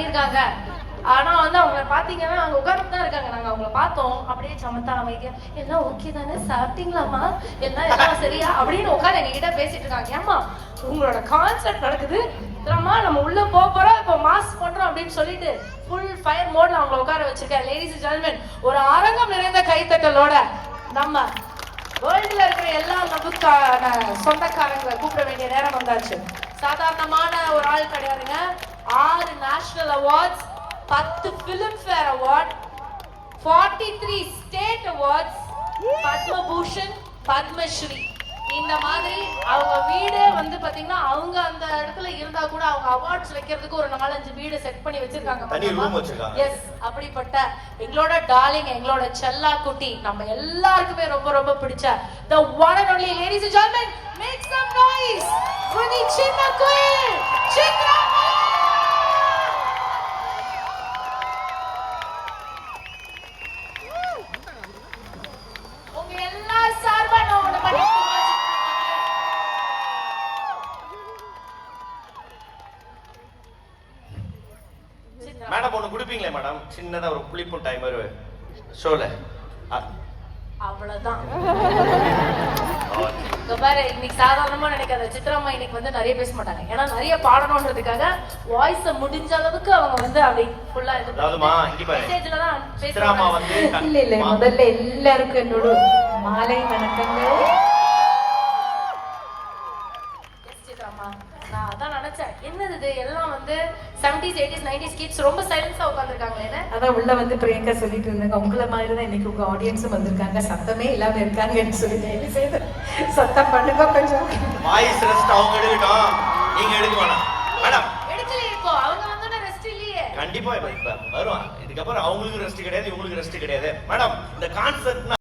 பண்ணியிருக்காங்க. ஆனா வந்து அவங்கள பாத்தீங்கன்னா அங்க உட்கார்ந்து தான் இருக்காங்க. நாங்க அவங்கள பார்த்தோம், அப்படியே சமத்தா அமைதியா எல்லாம் ஓகே தானே, சாப்பிட்டீங்களாமா, எல்லாம் சரியா அப்படின்னு உட்காந்து எங்ககிட்ட பேசிட்டு இருக்காங்க. ஏமா உங்களோட கான்செர்ட் நடக்குது தெரியுமா, நம்ம உள்ள போறோம், இப்போ மாஸ் பண்றோம் அப்படின்னு சொல்லிட்டு ஃபுல் ஃபயர் மோட்ல அவங்கள உட்கார வச்சிருக்கேன். லேடிஸ் அண்ட் ஜென்டில்மேன், ஒரு அரங்கம் நிறைந்த கைத்தட்டலோட நம்ம வேர்ல்டுல இருக்கிற எல்லா நபுக்கான சொந்தக்காரங்களை கூப்பிட வேண்டிய நேரம் வந்தாச்சு. சாதாரணமான ஒரு ஆள் கிடையாதுங்க. 6 national awards, 10 filmfare award, 43 state awards, Padma Bhushan, Padma Shri. இந்த மாதிரி அவங்க வீடே வந்து பாத்தீங்கன்னா அவங்க அந்த இடத்துல இருந்தா கூட அவங்க அவார்ட்ஸ் வைக்கிறதுக்கு ஒரு 4-5 வீடு செட் பண்ணி வச்சிருக்காங்க. எஸ், அப்படிப்பட்ட எங்களோட டார்லிங், எங்களோட செல்லா குட்டி, நம்ம எல்லாருக்குமே ரொம்ப ரொம்ப பிடிச்ச the one and only, ladies and gentlemen, make some noise for the Chinna Queen, Chitra. உங்க எல்லா சார்பா நான் ஒண்ணு பண்ணி மேடம் ஒண்ணு குடிப்பீங்களே மேடம், சின்னதா ஒரு புளிப்பு டைமர் ஷோல. அவ்வளவுதான். பாரு, இன்னைக்கு சாதாரணமா நினைக்காத சித்ராமா இன்னைக்கு வந்து நிறைய பேச மாட்டாங்க. ஏன்னா நிறைய பாடணும்ன்றதுக்காக வாய்ஸ் முடிஞ்ச அளவுக்கு அவங்க வந்து அப்படி ஃபுல்லா இது மெசேஜ்ல தான் சித்ராமா வந்து இல்ல முதல்ல எல்லாருக்கும் என்னோட மாலை வணக்கங்கள். சித்ராமா, நான் அதான் நினைச்சேன், என்னது இது எல்லாம் வந்து 70s 80s 90s கிட்ஸ் ரொம்ப சைலன்ஸா உட்கார்ந்துருக்காங்களே. அதான் உள்ள வந்து பிரியங்கா சொல்லிட்டு இருந்தாங்க, உங்களை மாதிரி தான் இன்னைக்கு உங்க ஆடியன்ஸும் வந்திருக்காங்க, சத்தமே இல்லாம இருக்காங்கன்னு சொல்லிட்டு சத்தம் பண்ணுங்க கொஞ்சம். வாய்ஸ் ரெஸ்ட் அவங்க எடுக்கட்டும், நீங்க எடுக்க வேணாம் மேடம். எடுக்கலையே, இப்போ அவங்க வந்து ரெஸ்ட் இல்லையே. கண்டிப்பா இப்ப வருவான். இதுக்கப்புறம் அவங்களுக்கு ரெஸ்ட் கிடையாது, இவங்களுக்கு ரெஸ்ட் கிடையாது மேடம். இந்த கான்செர்ட்